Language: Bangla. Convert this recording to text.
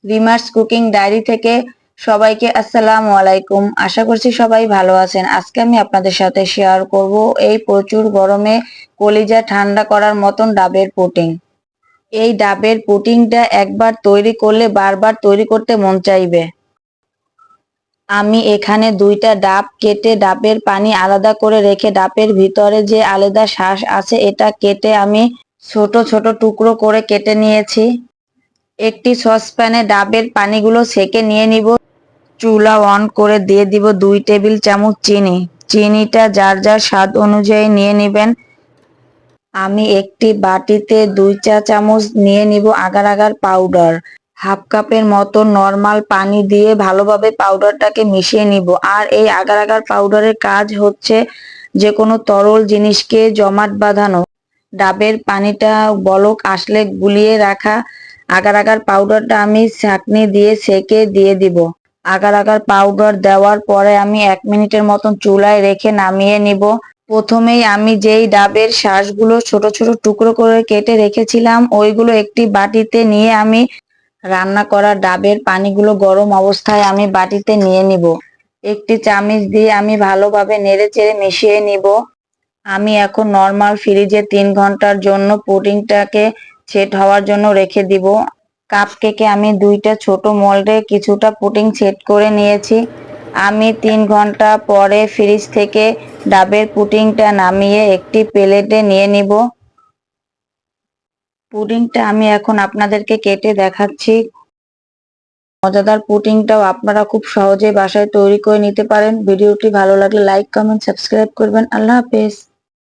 রিমার্স কুকিং ডায়েরি থেকে সবাইকে আসসালামু আলাইকুম। আশা করছি সবাই ভালো আছেন। আজকে আমি আপনাদের সাথে শেয়ার করব এই প্রচুর গরমে কলিজা ঠান্ডা করার মতন ডাবের পুডিং। এই ডাবের পুডিংটা একবার তৈরি করলে বারবার তৈরি করতে মন চাইবে। আমি এখানে দুইটা ডাব কেটে ডাবের পানি আলাদা করে রেখে ডাবের ভিতরে যে আলাদা শাঁস আছে এটা কেটে আমি ছোট ছোট টুকরো করে কেটে নিয়েছি। একটি সসপ্যানে ডাবের পানিগুলো ছেঁকে নিয়ে নিব। চুলা অন করে দিয়ে দিব 2 টেবিল চামচ চিনি। চিনিটা যার যার স্বাদ অনুযায়ী নিয়ে নেবেন। আমি একটি বাটিতে 2 চা চামচ নিয়ে নিব আগার আগার পাউডার। হাফ কাপের মতো নর্মাল পানি দিয়ে ভালোভাবে পাউডারটাকে মিশিয়ে নিব। আর এই আগার আগার পাউডারের কাজ হচ্ছে যে কোনো তরল জিনিসকে জমাট বাঁধানো। ডাবের পানিটা বলক আসলে গুলিয়ে রাখা আগার আগার পাউডারটা আমি ছাঁকনি দিয়ে ছেঁকে দিয়ে দিব। আগার আগার পাউডার দেওয়ার পরে আমি 1 মিনিটের মতন চুলায় রেখে নামিয়ে নিব। প্রথমেই আমি যেই ডাবের শাঁসগুলো ছোট ছোট টুকরো করে কেটে রেখেছিলাম ওইগুলো একটি বাটিতে নিয়ে আমি রান্না করা ডাবের পানিগুলো গরম অবস্থায় আমি বাটিতে নিয়ে নিব। একটি চামচ দিয়ে আমি ভালোভাবে নেড়ে চেড়ে মিশিয়ে নিব। আমি এখন নর্মাল ফ্রিজে 3 ঘন্টার জন্য পুডিংটাকে সেট হওয়ার জন্য রেখে দিব। কাপ কেকে আমি দুইটা ছোট মোল্ডে কিছুটা পুডিং সেট করে নিয়েছি। আমি 3 ঘন্টা পরে ফ্রিজ থেকে ডাবের পুডিংটা নামিয়ে একটি প্লেটে নিয়ে নিব। পুডিংটা আমি এখন আপনাদেরকে কেটে দেখাচ্ছি। মজাদার পুডিংটাও আপনারা খুব সহজেই বাসায় তৈরি করে নিতে পারেন। ভিডিওটি ভালো লাগলে লাইক, কমেন্ট, সাবস্ক্রাইব করবেন। আল্লাহ হাফেজ।